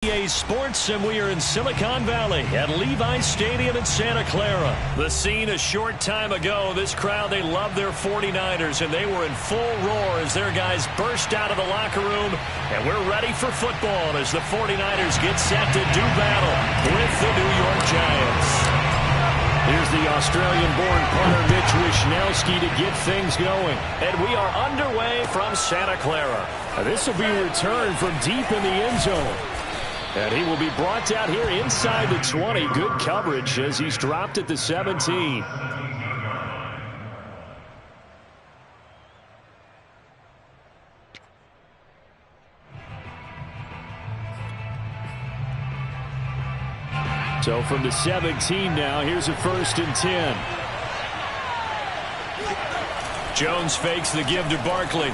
EA Sports, and we are in Silicon Valley at Levi's Stadium in Santa Clara. The scene a short time ago. This crowd, they love their 49ers, and they were in full roar as their guys burst out of the locker room. And we're ready for football as the 49ers get set to do battle with the New York Giants. Here's the Australian-born punter Mitch Wishnowsky to get things going. And we are underway from Santa Clara. This will be a return from deep in the end zone. And he will be brought down here inside the 20. Good coverage as he's dropped at the 17. So from the 17 now, here's a 1st and 10. Jones fakes the give to Barkley.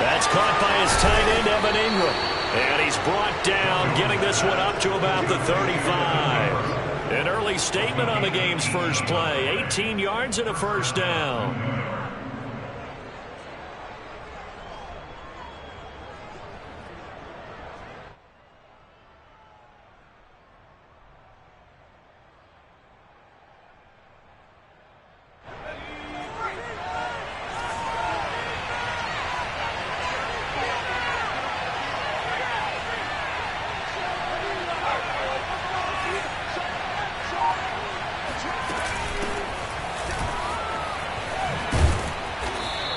That's caught by his tight end, Evan Ingram. And he's brought down, getting this one up to about the 35. An early statement on the game's first play. 18 yards and a 1st down.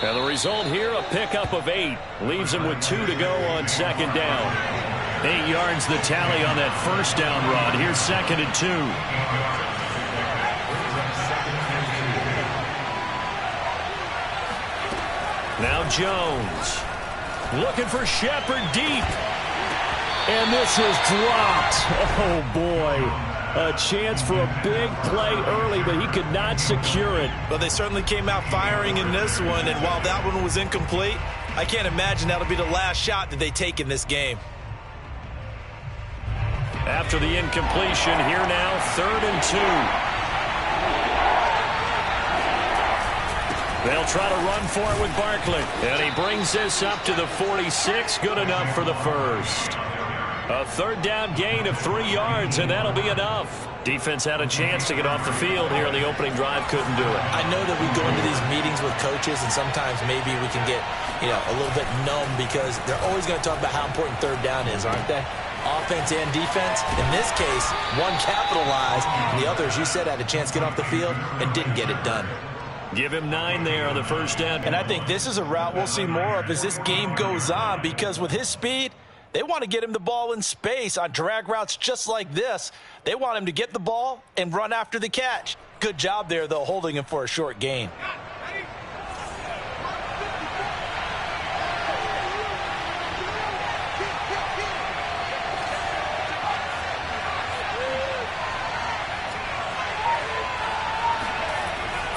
And the result here, a pickup of 8. Leaves him with 2 to go on 2nd down. 8 yards the tally on that 1st down run. Here's 2nd and 2. Now Jones. Looking for Shepard deep. And this is dropped. Oh, boy. A chance for a big play early, but he could not secure it. But they certainly came out firing in this one, and while that one was incomplete, I can't imagine that'll be the last shot that they take in this game. After the incompletion, here now, 3rd and 2. They'll try to run for it with Barkley. And he brings this up to the 46. Good enough for the 1st. A 3rd down gain of 3 yards, and that'll be enough. Defense had a chance to get off the field here on the opening drive, couldn't do it. I know that we go into these meetings with coaches, and sometimes maybe we can get, a little bit numb because they're always going to talk about how important 3rd down is, aren't they? Offense and defense. In this case, one capitalized, and the others, you said, had a chance to get off the field and didn't get it done. Give him 9 there on the 1st down. And I think this is a route we'll see more of as this game goes on, because with his speed, they want to get him the ball in space on drag routes just like this. They want him to get the ball and run after the catch. Good job there, though, holding him for a short gain.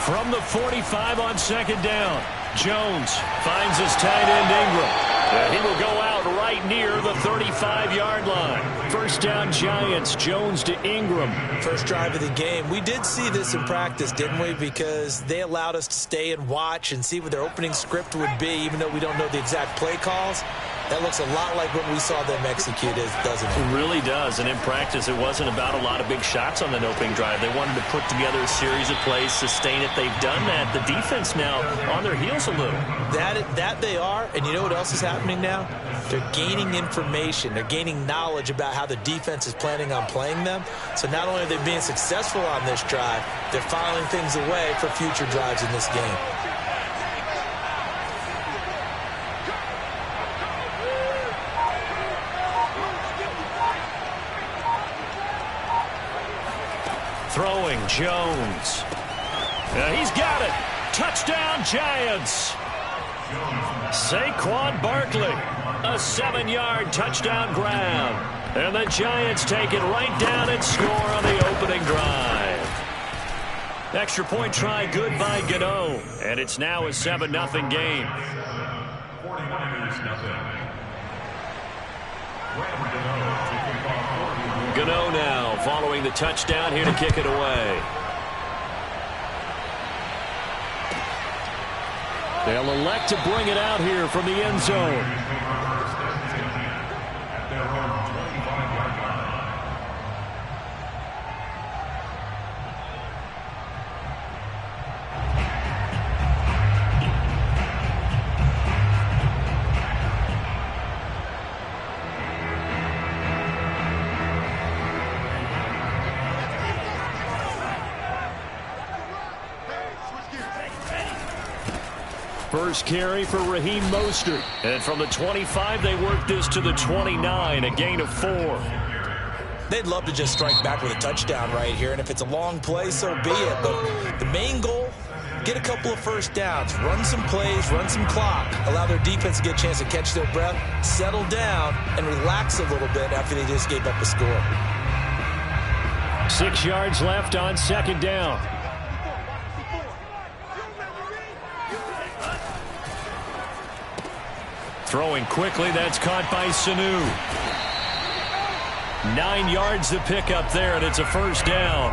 From the 45 on 2nd down, Jones finds his tight end Ingram. And he will go out right near the 35-yard line. 1st down Giants, Jones to Ingram. First drive of the game. We did see this in practice, didn't we? Because they allowed us to stay and watch and see what their opening script would be, even though we don't know the exact play calls. That looks a lot like what we saw them execute, doesn't it? It really does. And in practice, it wasn't about a lot of big shots on that opening drive. They wanted to put together a series of plays, sustain it. They've done that. The defense now on their heels a little. That they are. And you know what else is happening now? They're gaining information. They're gaining knowledge about how the defense is planning on playing them. So not only are they being successful on this drive, they're filing things away for future drives in this game. Throwing Jones. He's got it. Touchdown Giants. Saquon Barkley. A 7-yard touchdown grab. And the Giants take it right down and score on the opening drive. Extra point try good by Gano. And it's now a 7-0 game. Gano now following the touchdown here to kick it away. They'll elect to bring it out here from the end zone. First carry for Raheem Mostert. And from the 25, they work this to the 29, a gain of 4. They'd love to just strike back with a touchdown right here, and if it's a long play, so be it. But the main goal, get a couple of first downs, run some plays, run some clock, allow their defense to get a chance to catch their breath, settle down, and relax a little bit after they just gave up a score. 6 yards left on second down. Throwing quickly, that's caught by Sanu. 9 yards to pick up there, and it's a first down.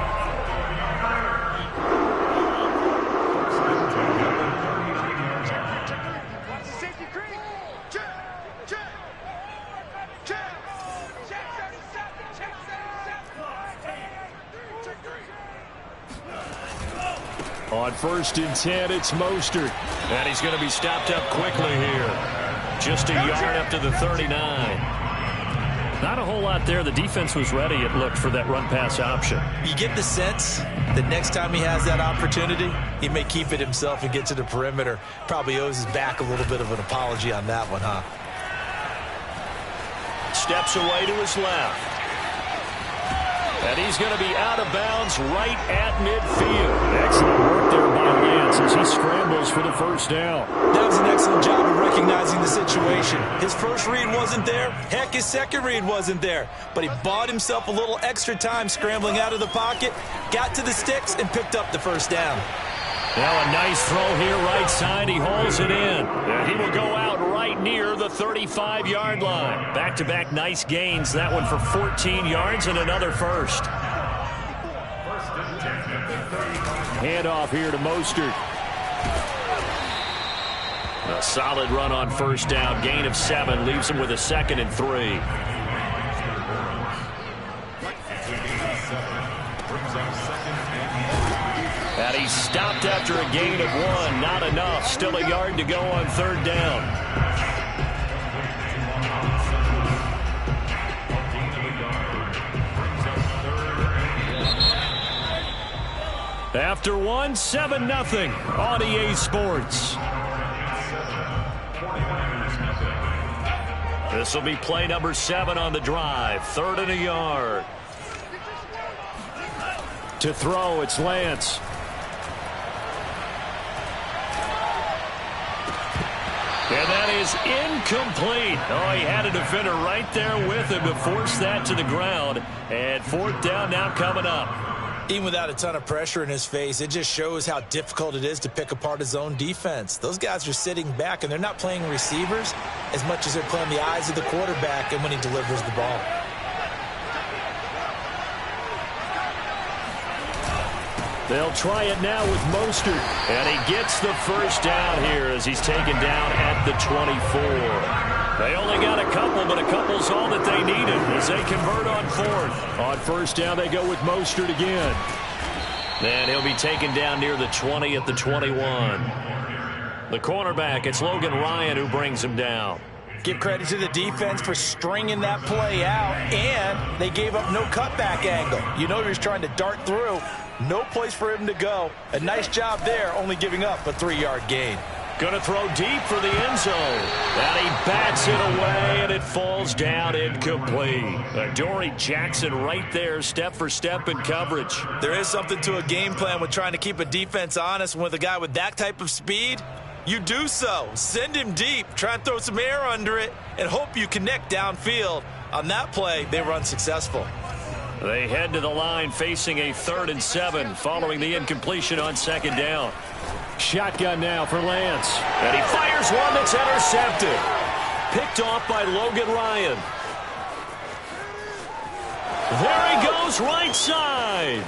On 1st and 10, it's Mostert. And he's going to be stopped up quickly here. Just a yard up to the 39. Not a whole lot there. The defense was ready, it looked, for that run-pass option. You get the sense that next time he has that opportunity, he may keep it himself and get to the perimeter. Probably owes his back a little bit of an apology on that one, huh? Steps away to his left. And he's going to be out of bounds right at midfield. Excellent work there by Lance as he scrambles for the first down. That was an excellent job of recognizing the situation. His first read wasn't there. Heck, his second read wasn't there. But he bought himself a little extra time scrambling out of the pocket, got to the sticks, and picked up the first down. Now a nice throw here right side. He hauls it in. And he will go out right near the 35-yard line. Back-to-back nice gains. That one for 14 yards and another first. Handoff here to Mostert. A solid run on first down. Gain of 7. Leaves him with a 2nd and 3. And he's stopped after a gain of 1. Not enough. Still a yard to go on 3rd down. After 1, 7-0 on EA Sports. This will be play number 7 on the drive. 3rd and a yard. To throw, it's Lance. And that is incomplete. Oh, he had a defender right there with him to force that to the ground. And 4th down now coming up. Even without a ton of pressure in his face, it just shows how difficult it is to pick apart his own defense. Those guys are sitting back, and they're not playing receivers as much as they're playing the eyes of the quarterback and when he delivers the ball. They'll try it now with Mostert. And he gets the first down here as he's taken down at the 24. They only got a couple, but a couple's all that they needed as they convert on 4th. On 1st down, they go with Mostert again. And he'll be taken down near the 20 at the 21. The cornerback, it's Logan Ryan who brings him down. Give credit to the defense for stringing that play out, and they gave up no cutback angle. You know he was trying to dart through. No place for him to go. A nice job there, only giving up a 3-yard gain. Gonna throw deep for the end zone. And he bats it away, and it falls down incomplete. Dory Jackson right there, step for step in coverage. There is something to a game plan with trying to keep a defense honest. With a guy with that type of speed, you do so. Send him deep, try and throw some air under it, and hope you connect downfield. On that play, they were unsuccessful. They head to the line facing a 3rd and 7 following the incompletion on 2nd down. Shotgun now for Lance. And he fires one that's intercepted. Picked off by Logan Ryan. There he goes right side.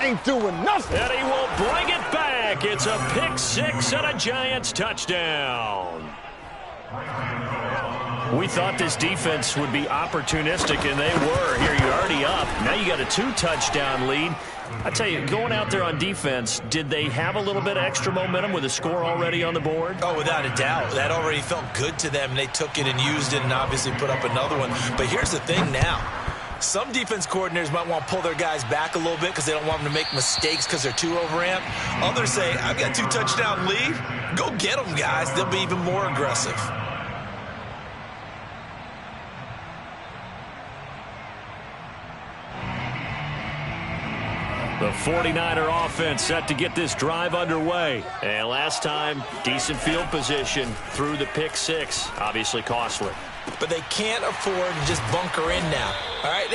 Ain't doing nothing. And he will bring it back. It's a pick 6 and a Giants touchdown. We thought this defense would be opportunistic, and they were. Here you're already up. Now you got a 2-touchdown lead. I tell you, going out there on defense, did they have a little bit of extra momentum with a score already on the board? Oh, without a doubt. That already felt good to them, and they took it and used it and obviously put up another one. But here's the thing now. Some defense coordinators might want to pull their guys back a little bit because they don't want them to make mistakes because they're too overamped. Others say, I've got a 2-touchdown lead. Go get them, guys. They'll be even more aggressive. The 49er offense set to get this drive underway. And last time, decent field position through the pick six. Obviously costly. But they can't afford to just bunker in now. All right,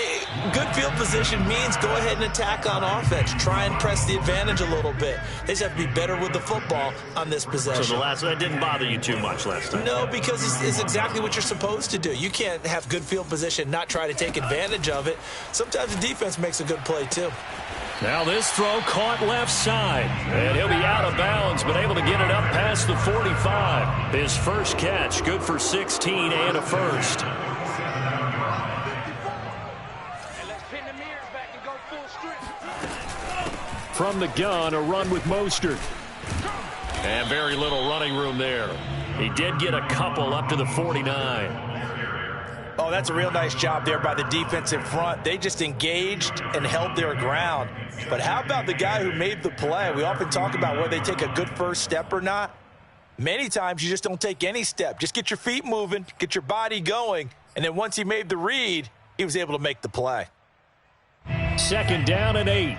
good field position means go ahead and attack on offense. Try and press the advantage a little bit. They just have to be better with the football on this possession. So that didn't bother you too much last time? No, because it's exactly what you're supposed to do. You can't have good field position, not try to take advantage of it. Sometimes the defense makes a good play too. Now this throw caught left side. And he'll be out of bounds, but able to get it up past the 45. His first catch, good for 16 and a first. From the gun, a run with Mostert. And very little running room there. He did get a couple up to the 49. Oh, that's a real nice job there by the defense in front. They just engaged and held their ground. But how about the guy who made the play? We often talk about whether they take a good first step or not. Many times you just don't take any step. Just get your feet moving, get your body going, and then once he made the read, he was able to make the play. 2nd down and 8.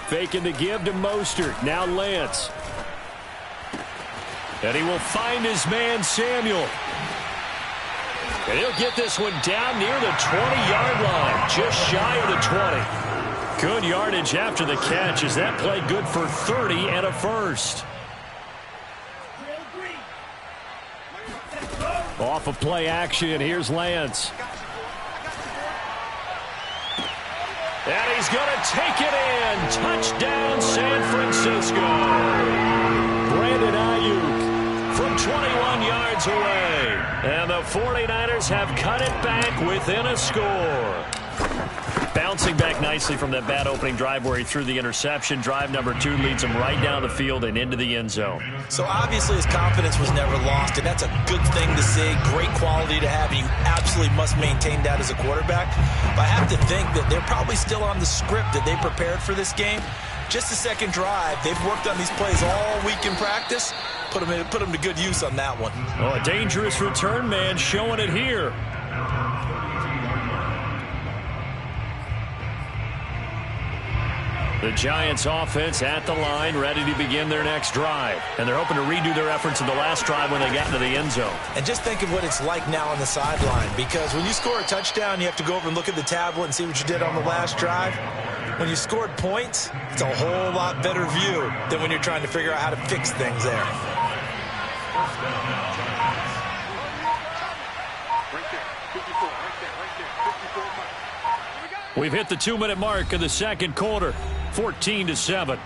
Faking the give to Mostert. Now Lance. And he will find his man, Samuel. And he'll get this one down near the 20-yard line, just shy of the 20. Good yardage after the catch as that play good for 30 and a first. Off of play action, here's Lance. And he's going to take it in. Touchdown, San Francisco. Brandon Ayuk from 21 yards away. And the 49ers have cut it back within a score. Bouncing back nicely from that bad opening drive where he threw the interception. Drive number 2 leads him right down the field and into the end zone. So obviously his confidence was never lost, and that's a good thing to see. Great quality to have, and you absolutely must maintain that as a quarterback. But I have to think that they're probably still on the script that they prepared for this game. Just the second drive. They've worked on these plays all week in practice. Put them to good use on that one. Oh, a dangerous return man showing it here. The Giants offense at the line, ready to begin their next drive. And they're hoping to redo their efforts in the last drive when they got into the end zone. And just think of what it's like now on the sideline, because when you score a touchdown, you have to go over and look at the tablet and see what you did on the last drive. When you scored points, it's a whole lot better view than when you're trying to figure out how to fix things there. We've hit the 2-minute mark of the second quarter, 14-7.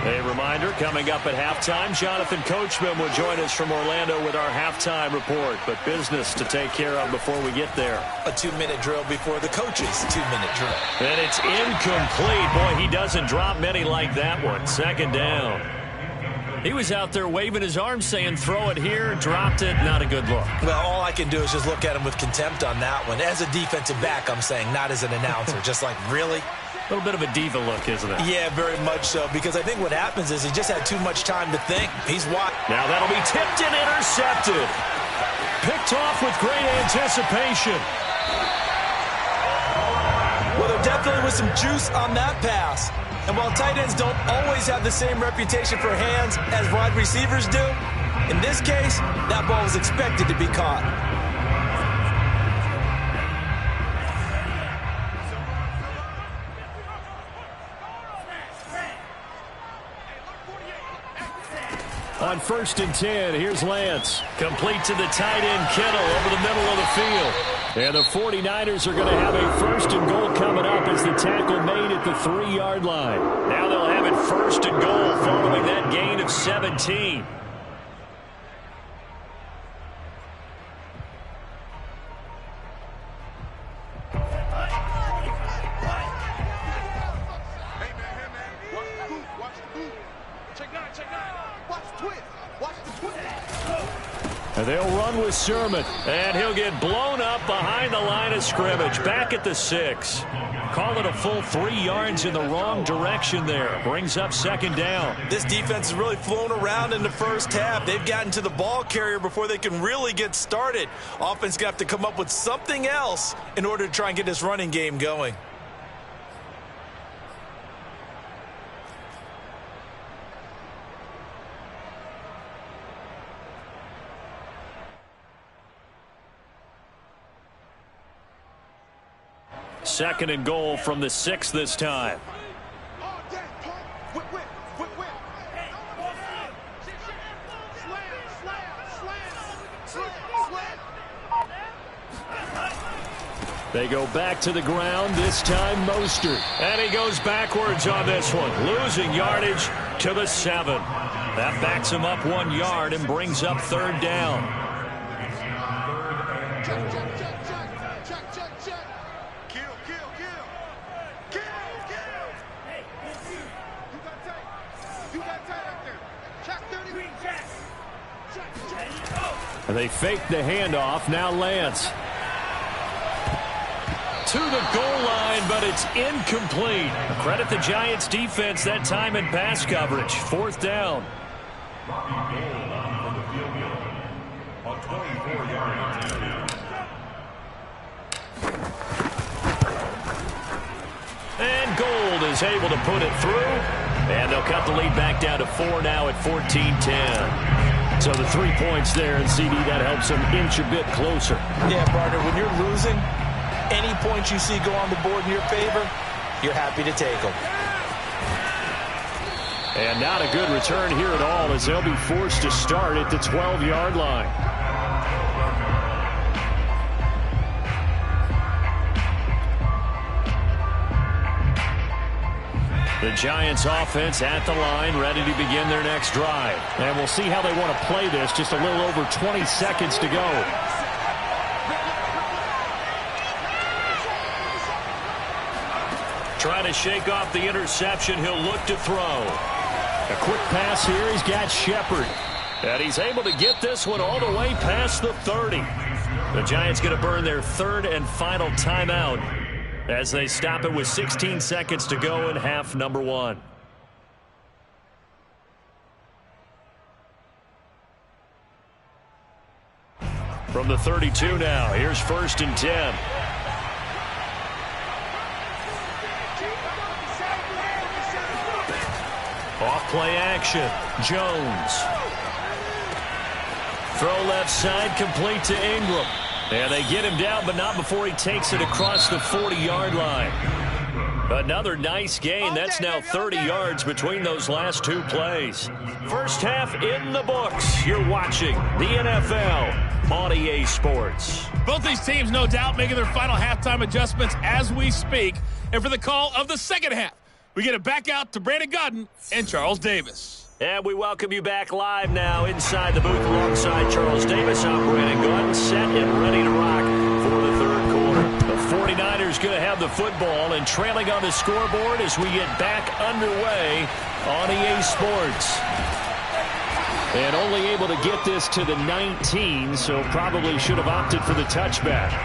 A reminder, coming up at halftime, Jonathan Coachman will join us from Orlando with our halftime report. But business to take care of before we get there. A 2-minute drill before the coach's 2-minute drill. And it's incomplete. Boy, he doesn't drop many like that one. 2nd down. He was out there waving his arms saying, throw it here, dropped it, not a good look. Well, all I can do is just look at him with contempt on that one. As a defensive back, I'm saying, not as an announcer. Just like, really? A little bit of a diva look, isn't it? Yeah, very much so, because I think what happens is he just had too much time to think. He's wide. Now that'll be tipped and intercepted. Picked off with great anticipation. Well, there definitely was some juice on that pass. And while tight ends don't always have the same reputation for hands as wide receivers do, in this case, that ball was expected to be caught. On 1st and 10, here's Lance. Complete to the tight end, Kittle, over the middle of the field. And the 49ers are going to have a 1st and goal coming up as the tackle made at the 3-yard line. Now they'll have it 1st and goal following that gain of 17. They'll run with Sermon, and he'll get blown up behind the line of scrimmage, back at the 6. Call it a full 3 yards in the wrong direction there. Brings up second down. This defense has really flown around in the first half. They've gotten to the ball carrier before they can really get started. Offense going to have to come up with something else in order to try and get this running game going. Second and goal from the 6 this time. They go back to the ground, this time Mostert. And he goes backwards on this one, losing yardage to the 7. That backs him up 1 yard and brings up third down. They fake the handoff. Now Lance. To the goal line, but it's incomplete. Credit the Giants defense that time in pass coverage. Fourth down. And Gold is able to put it through. And they'll cut the lead back down to 4 now at 14-10. So the 3 points there, and CD, that helps them inch a bit closer. Yeah, partner, when you're losing, any points you see go on the board in your favor, you're happy to take them. And not a good return here at all, as they'll be forced to start at the 12-yard line. The Giants offense at the line, ready to begin their next drive. And we'll see how they want to play this. Just a little over 20 seconds to go. Trying to shake off the interception. He'll look to throw. A quick pass here. He's got Shepard. And he's able to get this one all the way past the 30. The Giants going to burn their third and final timeout as they stop it with 16 seconds to go in half number 1. From the 32 now, here's 1st and 10. Off play action, Jones. Throw left side, complete to Ingram. And they get him down, but not before he takes it across the 40-yard line. Another nice gain. That's now 30 yards between those last 2 plays. First half in the books. You're watching the NFL on EA Sports. Both these teams, no doubt, making their final halftime adjustments as we speak. And for the call of the second half, we get it back out to Brandon Godden and Charles Davis. And we welcome you back live now inside the booth alongside Charles Davis. I'm Brandon Godden, set and ready to rock for the third quarter. The 49ers going to have the football and trailing on the scoreboard as we get back underway on EA Sports. And only able to get this to the 19, so probably should have opted for the touchback.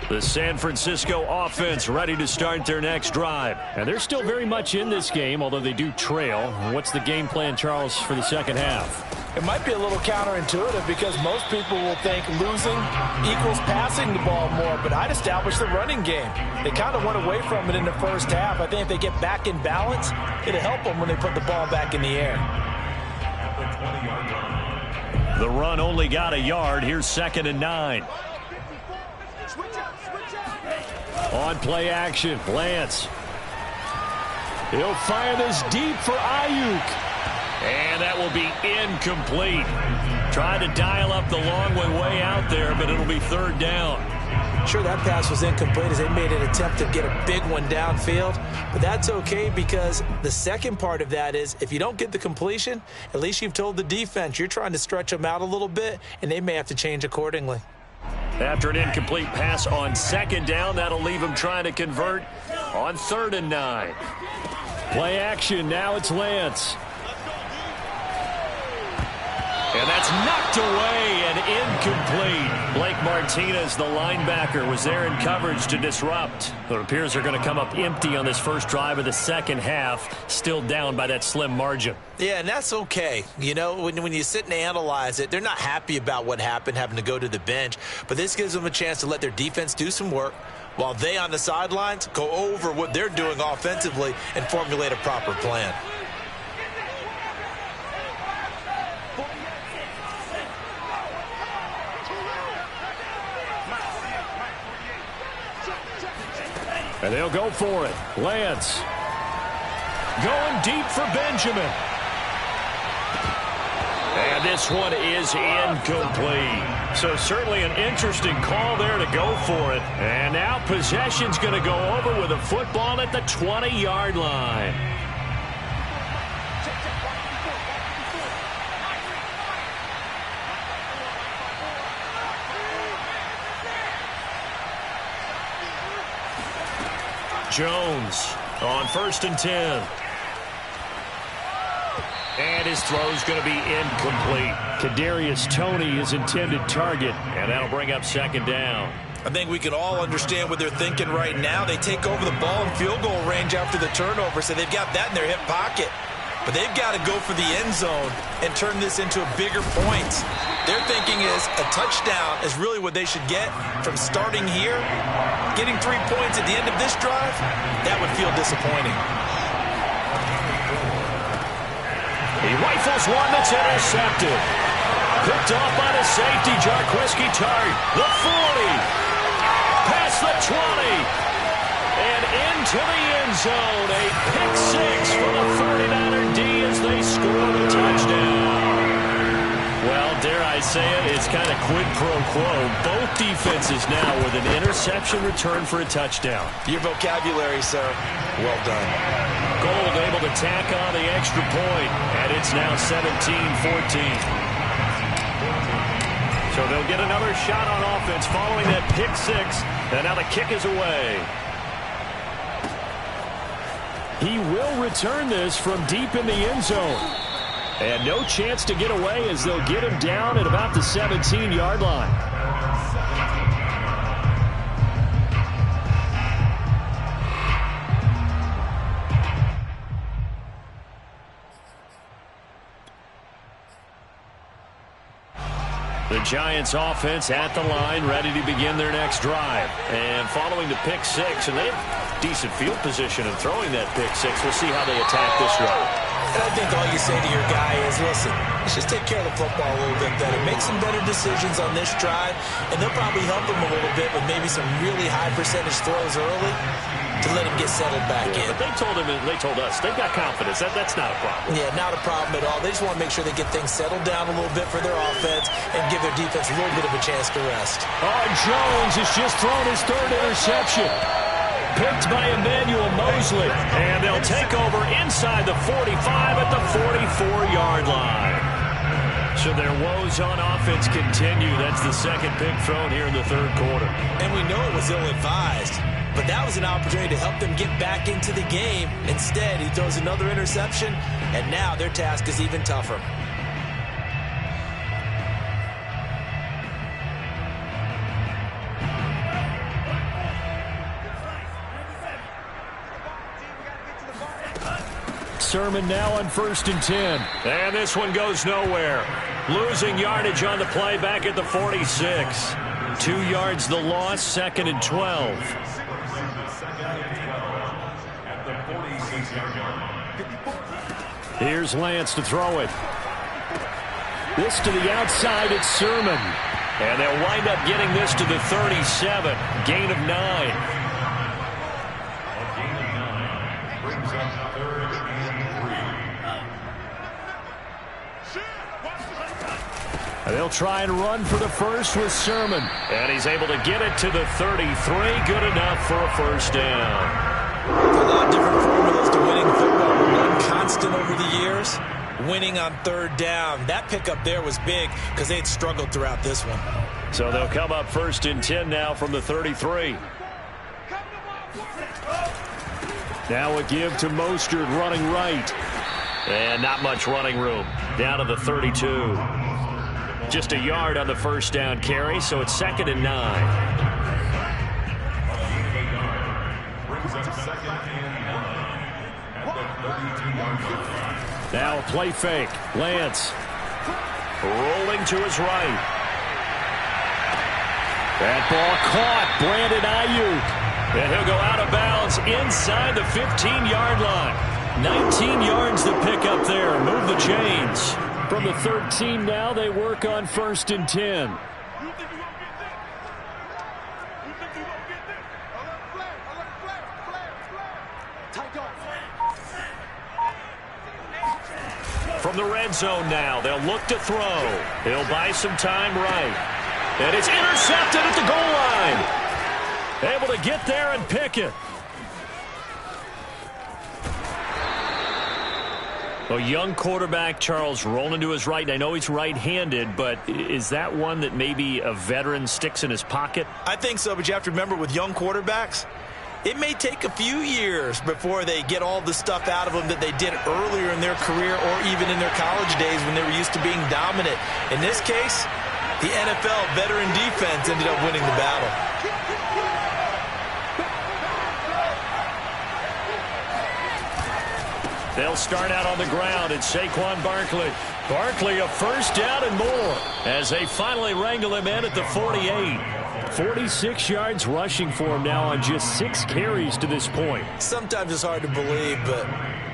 The San Francisco offense ready to start their next drive. And they're still very much in this game, although they do trail. What's the game plan, Charles, for the second half? It might be a little counterintuitive because most people will think losing equals passing the ball more, but I'd establish the running game. They kind of went away from it in the first half. I think if they get back in balance, it'll help them when they put the ball back in the air. The run only got a yard. Here's 2nd and 9. On play action, Lance. He'll fire this deep for Ayuk. And that will be incomplete. Trying to dial up the long way out there, but it'll be third down. Sure, that pass was incomplete as they made an attempt to get a big one downfield, but that's okay because the second part of that is if you don't get the completion, at least you've told the defense you're trying to stretch them out a little bit, and they may have to change accordingly. After an incomplete pass on second down, that'll leave him trying to convert on 3rd and 9. Play action, now it's Lance. And that's knocked away and incomplete. Blake Martinez, the linebacker, was there in coverage to disrupt. It appears they're going to come up empty on this first drive of the second half, still down by that slim margin. Yeah, and that's okay. You know, when you sit and analyze it, they're not happy about what happened, having to go to the bench. But this gives them a chance to let their defense do some work while they on the sidelines go over what they're doing offensively and formulate a proper plan. And they'll go for it. Lance going deep for Benjamin. And this one is incomplete. So certainly an interesting call there to go for it. And now possession's going to go over with a football at the 20-yard line. Jones on 1st and 10. And his throw's going to be incomplete. Kadarius Toney, his intended target, and that'll bring up 2nd down. I think we can all understand what they're thinking right now. They take over the ball in field goal range after the turnover, so they've got that in their hip pocket. But they've got to go for the end zone and turn this into a bigger point. Their thinking is a touchdown is really what they should get from starting here. Getting 3 points at the end of this drive, that would feel disappointing. He rifles one that's intercepted. Picked off by the safety, Jarquiski Tart. The 40. Past the 20. And into the end zone. A pick six for the 49er D as they score the touchdown. Well, dare I say it, it's kind of quid pro quo. Both defenses now with an interception return for a touchdown. Your vocabulary, sir. Well done. Gold able to tack on the extra point, and it's now 17-14. So they'll get another shot on offense following that pick six, and now the kick is away. He will return this from deep in the end zone. And no chance to get away as they'll get him down at about the 17-yard line. The Giants offense at the line, ready to begin their next drive. And following the pick six, and they have decent field position in throwing that pick six. We'll see how they attack this drive. And I think all you say to your guy is, listen, let's just take care of the football a little bit better. Make some better decisions on this drive, and they'll probably help him a little bit with maybe some really high percentage throws early to let him get settled back in. But they told him, and they told us, they've got confidence. That's not a problem. Yeah, not a problem at all. They just want to make sure they get things settled down a little bit for their offense and give their defense a little bit of a chance to rest. Oh, Jones has just thrown his 3rd interception. Picked by Emmanuel Mosley. And they'll take over inside the 45 at the 44-yard line. So their woes on offense continue. That's the second pick thrown here in the 3rd quarter. And we know it was ill-advised, but that was an opportunity to help them get back into the game. Instead, he throws another interception, and now their task is even tougher. Sermon now on 1st and 10. And this one goes nowhere. Losing yardage on the play back at the 46. 2 yards the loss, 2nd and 12. Here's Lance to throw it. This to the outside, it's Sermon. And they'll wind up getting this to the 37. Gain of 9. They'll try and run for the first with Sermon. And he's able to get it to the 33. Good enough for a first down. A lot of different formulas to winning football. One constant over the years, winning on third down. That pickup there was big because they had struggled throughout this one. So they'll come up 1st and 10 now from the 33. Now a give to Mostert running right. And not much running room. Down to the 32. Just a yard on the first down carry, so it's 2nd and 9. Now a play fake. Lance rolling to his right. That ball caught. Brandon Ayuk. And he'll go out of bounds inside the 15-yard line. 19 yards to pick up there. Move the chains. From the 13 now, they work on 1st and 10. From the red zone now, they'll look to throw. He'll buy some time right. And it's intercepted at the goal line. Able to get there and pick it. A young quarterback, Charles, rolling to his right. And I know he's right-handed, but is that one that maybe a veteran sticks in his pocket? I think so, but you have to remember with young quarterbacks, it may take a few years before they get all the stuff out of them that they did earlier in their career or even in their college days when they were used to being dominant. In this case, the NFL veteran defense ended up winning the battle. They'll start out on the ground. It's Saquon Barkley. Barkley a first down and more as they finally wrangle him in at the 48. 46 yards rushing for him now on just 6 carries to this point. Sometimes it's hard to believe, but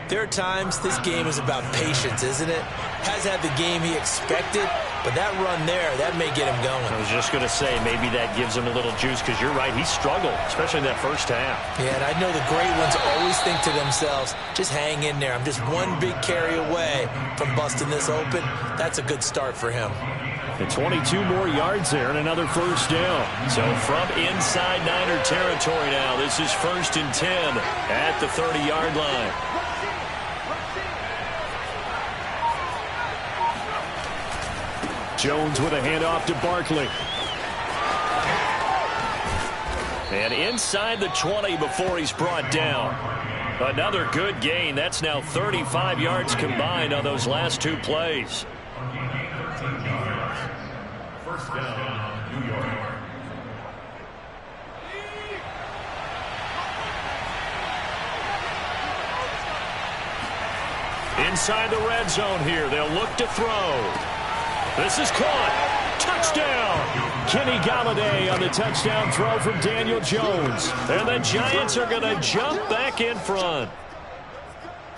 there are times this game is about patience, isn't it? Has had the game he expected, but that run there, that may get him going. I was just going to say, maybe that gives him a little juice because you're right, he struggled, especially in that first half. Yeah, and I know the great ones always think to themselves, just hang in there. I'm just one big carry away from busting this open. That's a good start for him. And 22 more yards there and another first down. So from inside Niner territory now, this is 1st and 10 at the 30-yard line. Jones with a handoff to Barkley. And inside the 20 before he's brought down. Another good gain. That's now 35 yards combined on those last 2 plays. First down, New York. Inside the red zone here. They'll look to throw. This is caught. Touchdown. Kenny Galladay on the touchdown throw from Daniel Jones. And the Giants are going to jump back in front.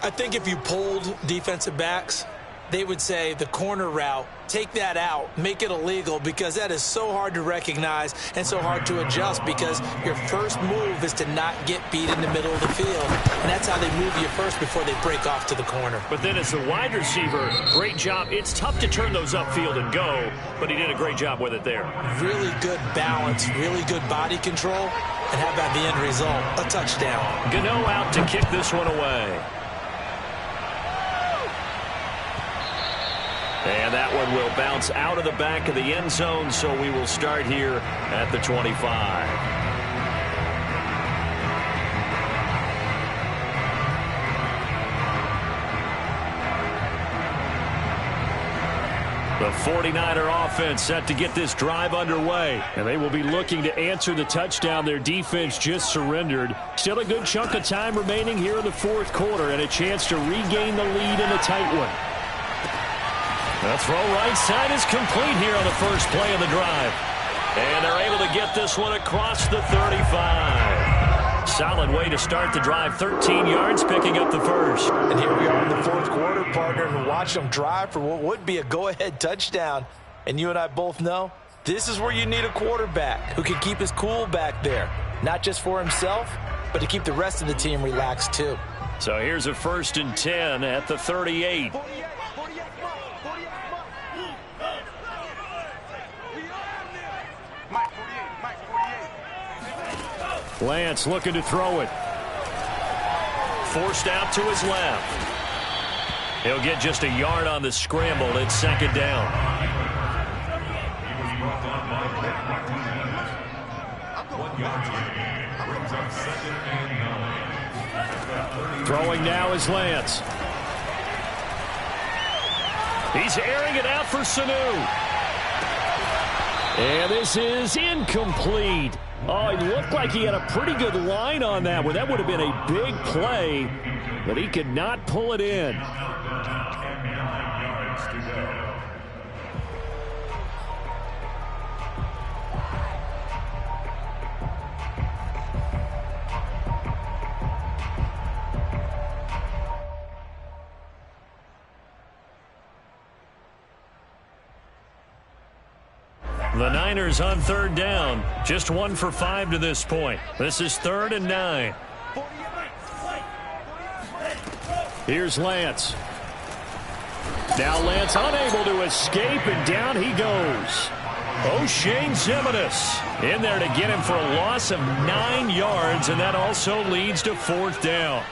I think if you polled defensive backs, they would say the corner route, take that out, make it illegal, because that is so hard to recognize and so hard to adjust because your first move is to not get beat in the middle of the field. And that's how they move you first before they break off to the corner. But then as the wide receiver, great job. It's tough to turn those upfield and go, but he did a great job with it there. Really good balance, really good body control, and how about the end result? A touchdown. Gano out to kick this one away. And that one will bounce out of the back of the end zone, so we will start here at the 25. The 49er offense set to get this drive underway, and they will be looking to answer the touchdown their defense just surrendered. Still a good chunk of time remaining here in the 4th quarter and a chance to regain the lead in a tight one. The throw right side is complete here on the first play of the drive. And they're able to get this one across the 35. Solid way to start the drive. 13 yards, picking up the first. And here we are in the 4th quarter, partner, and watch them drive for what would be a go-ahead touchdown. And you and I both know this is where you need a quarterback who can keep his cool back there. Not just for himself, but to keep the rest of the team relaxed too. So here's a 1st and 10 at the 38. Lance looking to throw it. Forced out to his left. He'll get just a yard on the scramble. It's second down. Throwing now is Lance. He's airing it out for Sanu. And this is incomplete. Oh, it looked like he had a pretty good line on that one. That would have been a big play, but he could not pull it in. The Niners on third down. Just 1 for 5 to this point. This is 3rd and 9. Here's Lance. Now Lance unable to escape, and down he goes. O'Shane Zimenez in there to get him for a loss of 9 yards, and that also leads to 4th down.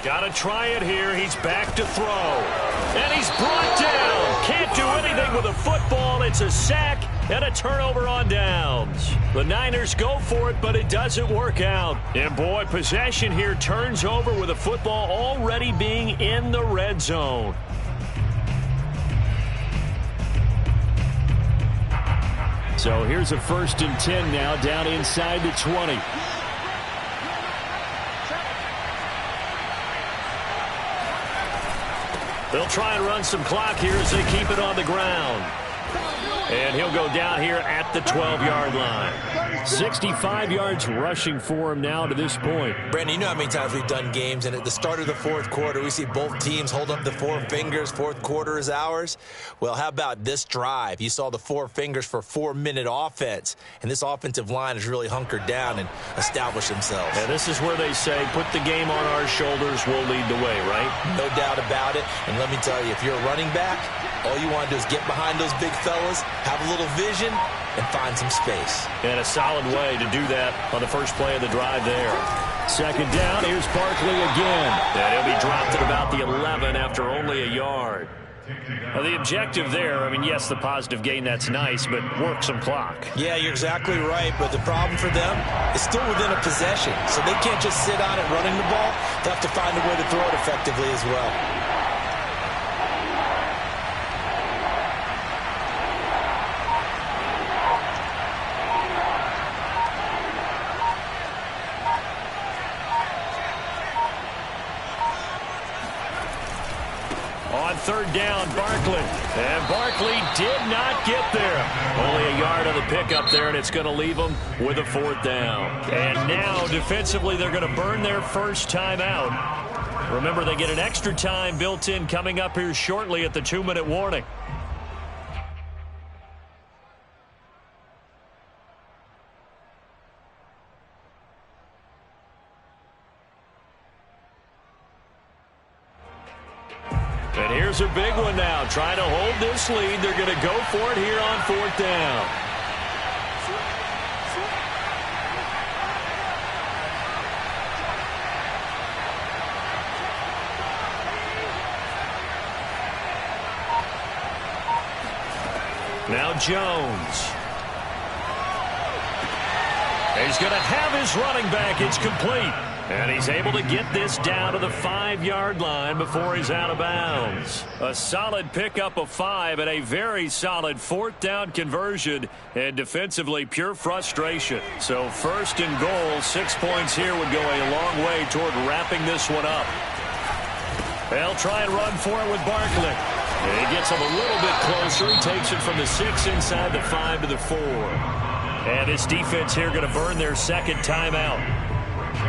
Got to try it here. He's back to throw. And he's brought down. Can't do anything with a football. It's a sack and a turnover on downs. The Niners go for it, but it doesn't work out. And boy, possession here turns over with a football already being in the red zone. So here's a 1st and 10 now down inside the 20. They'll try and run some clock here as they keep it on the ground. And he'll go down here at the 12-yard line. 65 yards rushing for him now to this point. Brandon, you know how many times we've done games, and at the start of the 4th quarter, we see both teams hold up the 4 fingers. 4th quarter is ours. Well, how about this drive? You saw the 4 fingers for 4-minute offense, and this offensive line has really hunkered down and established themselves. Yeah, this is where they say, put the game on our shoulders, we'll lead the way, right? No doubt about it. And let me tell you, if you're a running back, all you want to do is get behind those big fellas, have a little vision, and find some space. And a solid way to do that on the first play of the drive there. Second down, here's Barkley again. And he'll be dropped at about the 11 after only a yard. Now, the objective there, I mean, yes, the positive gain, that's nice, but work some clock. Yeah, you're exactly right, but the problem for them is still within a possession, so they can't just sit on it running the ball. They have to find a way to throw it effectively as well. Third down, Barkley. And Barkley did not get there. Only a yard on the pickup there, and it's going to leave them with a 4th down. And now, defensively, they're going to burn their first time out. Remember, they get an extra time built in coming up here shortly at the 2-minute warning. And here's a big one now. Trying to hold this lead. They're going to go for it here on 4th down. Now Jones. He's going to have his running back. It's complete. And he's able to get this down to the 5-yard line before he's out of bounds. A solid pickup of 5 and a very solid 4th down conversion. And defensively, pure frustration. So 1st and goal, 6 points here would go a long way toward wrapping this one up. They'll try and run for it with Barkley. And he gets him a little bit closer. He takes it from the 6 inside the 5 to the 4. And this defense here going to burn their second timeout.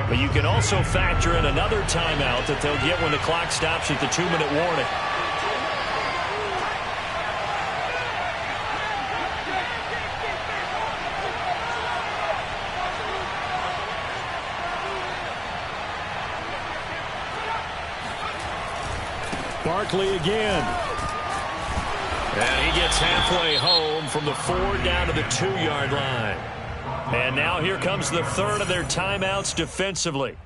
But you can also factor in another timeout that they'll get when the clock stops at the 2-minute warning. Barkley again. And he gets halfway home from the 4 down to the 2-yard line. And now here comes the third of their timeouts defensively.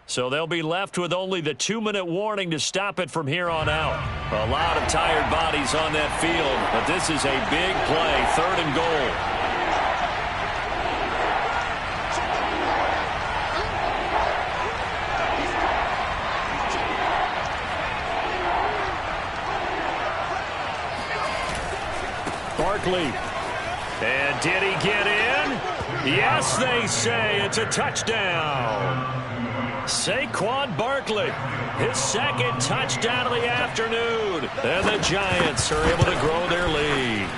So they'll be left with only the 2-minute warning to stop it from here on out. A lot of tired bodies on that field, but this is a big play, 3rd and goal. Barkley. And did he get in? Yes, they say it's a touchdown. Saquon Barkley, his 2nd touchdown of the afternoon. And the Giants are able to grow their lead.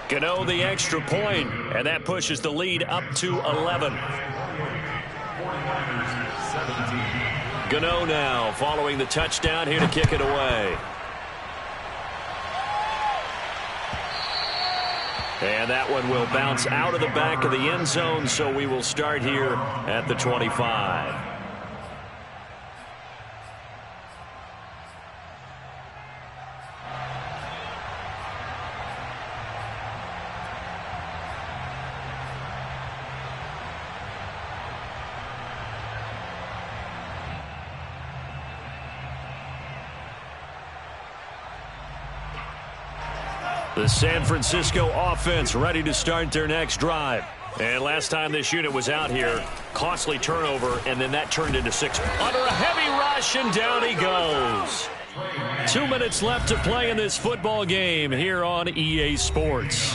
Gano the extra point, and that pushes the lead up to 11. Gano now following the touchdown here to kick it away. And that one will bounce out of the back of the end zone, so we will start here at the 25. The San Francisco offense ready to start their next drive. And last time this unit was out here, costly turnover, and then that turned into 6. Under a heavy rush, and down he goes. 2 minutes left to play in this football game here on EA Sports.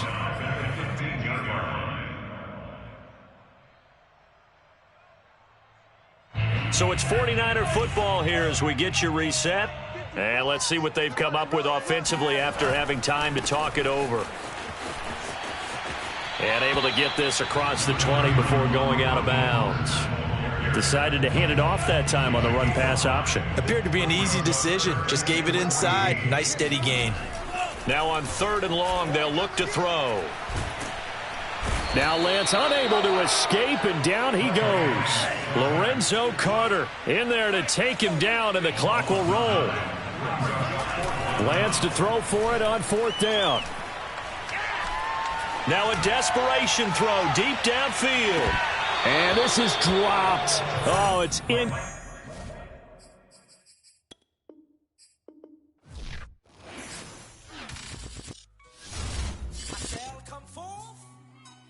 So it's 49er football here as we get you reset. And let's see what they've come up with offensively after having time to talk it over. And able to get this across the 20 before going out of bounds. Decided to hand it off that time on the run-pass option. Appeared to be an easy decision. Just gave it inside. Nice steady gain. Now on 3rd and long, they'll look to throw. Now Lance unable to escape, and down he goes. Lorenzo Carter in there to take him down, and the clock will roll. Lance to throw for it on 4th down. Now a desperation throw deep downfield. And this is dropped. Oh, it's in.